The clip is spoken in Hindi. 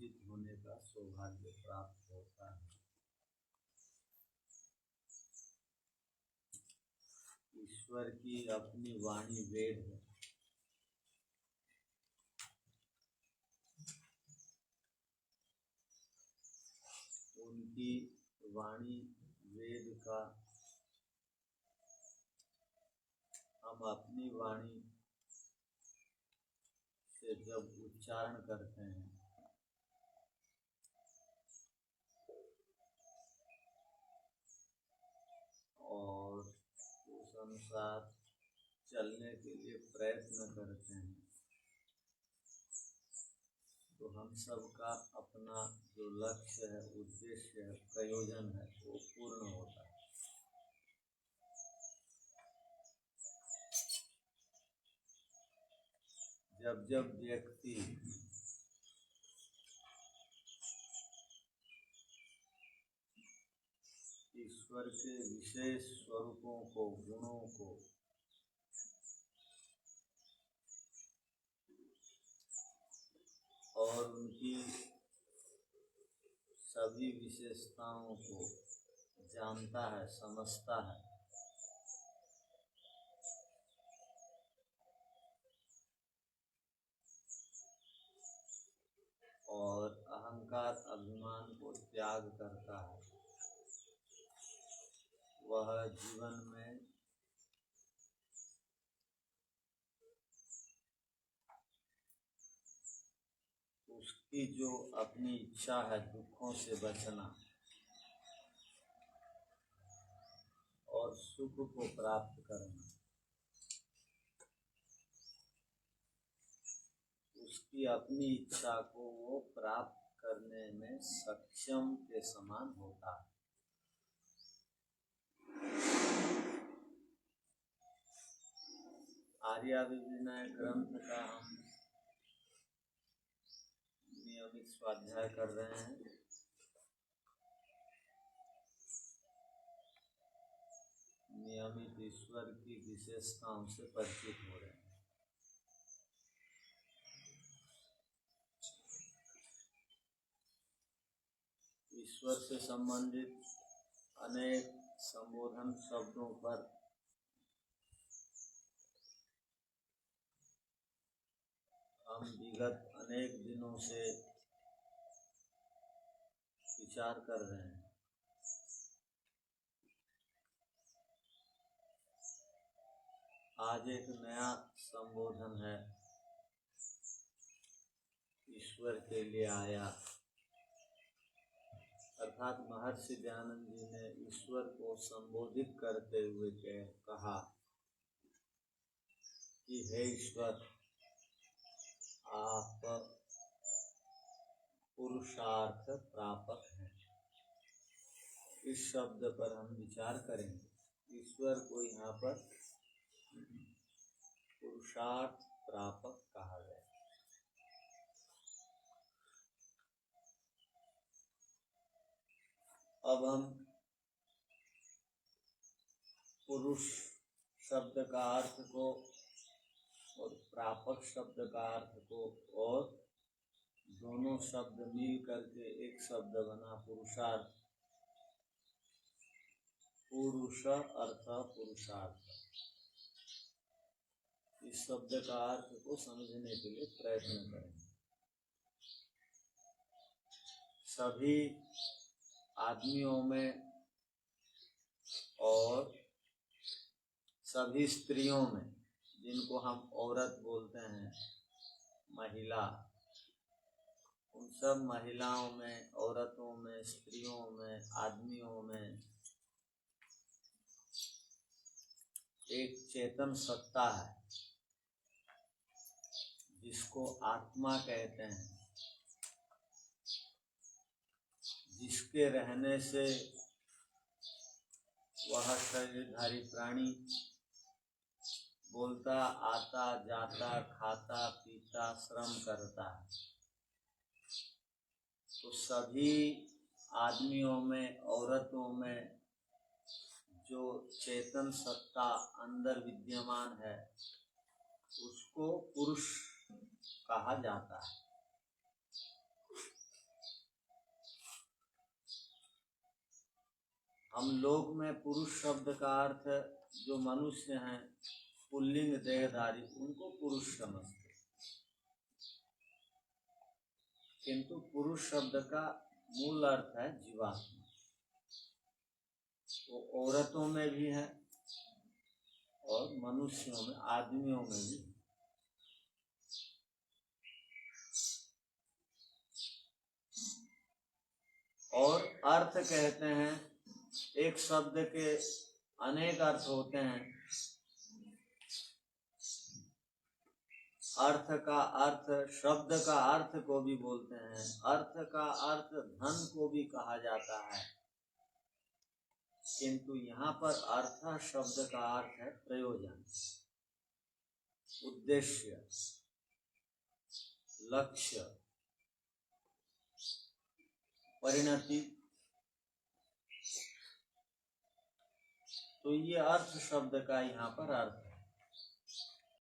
पूजित होने का सौभाग्य प्राप्त होता है। ईश्वर की अपनी वाणी वेद है। उनकी वाणी वेद का हम अपनी वाणी से जब उच्चारण करते हैं और उस अनुसार चलने के लिए प्रयत्न करते हैं तो हम सबका अपना जो लक्ष्य है, उद्देश्य है, प्रयोजन है, वो पूर्ण होता है। जब जब व्यक्ति ईश्वर के विशेष स्वरूपों को, गुणों को और उनकी सभी विशेषताओं को जानता है, समझता है, और अहंकार अभिमान को त्याग करता है, वह जीवन में उसकी जो अपनी इच्छा है दुखों से बचना और सुख को प्राप्त करना, उसकी अपनी इच्छा को वो प्राप्त करने में सक्षम के समान होता है। आर्याभिविनय ग्रंथ का हम नियमित स्वाध्याय कर रहे हैं। नियमित ईश्वर की विशेषताओं से परिचित हो रहे हैं। ईश्वर से संबंधित अनेक संबोधन शब्दों पर हम विगत अनेक दिनों से विचार कर रहे हैं। आज एक नया संबोधन है, ईश्वर के लिए आया, अर्थात महर्षि दयानंद जी ने ईश्वर को संबोधित करते हुए कहा कि हे ईश्वर, आप पुरुषार्थ प्रापक हैं। इस शब्द पर हम विचार करेंगे। ईश्वर को यहाँ पर पुरुषार्थ प्रापक कहा गया। अब हम पुरुष शब्द का अर्थ को और प्रापक शब्द का अर्थ को, और दोनों शब्द मिल करके एक शब्द बना पुरुषार्थ। पुरुष अर्थ पुरुषार्थ, इस शब्द का अर्थ को समझने के लिए प्रयत्न करें। सभी आदमियों में और सभी स्त्रियों में, जिनको हम औरत बोलते हैं, महिला, उन सब महिलाओं में, औरतों में, स्त्रियों में, आदमियों में एक चेतन सत्ता है जिसको आत्मा कहते हैं, जिसके रहने से वह शरीरधारी प्राणी बोलता, आता, जाता, खाता, पीता, श्रम करता है। तो सभी आदमियों में, औरतों में जो चेतन सत्ता अंदर विद्यमान है उसको पुरुष कहा जाता है। हम लोग में पुरुष शब्द का अर्थ जो मनुष्य हैं पुल्लिंग देहधारी उनको पुरुष समझते, किंतु पुरुष शब्द का मूल अर्थ है जीवात्मा। वो औरतों में भी है और मनुष्यों में, आदमियों में भी। और अर्थ कहते हैं, एक शब्द के अनेक अर्थ होते हैं। अर्थ का अर्थ, शब्द का अर्थ को भी बोलते हैं, अर्थ का अर्थ धन को भी कहा जाता है, किंतु यहाँ पर अर्थ शब्द का अर्थ है प्रयोजन, उद्देश्य, लक्ष्य, परिणति। तो ये अर्थ शब्द का यहाँ पर अर्थ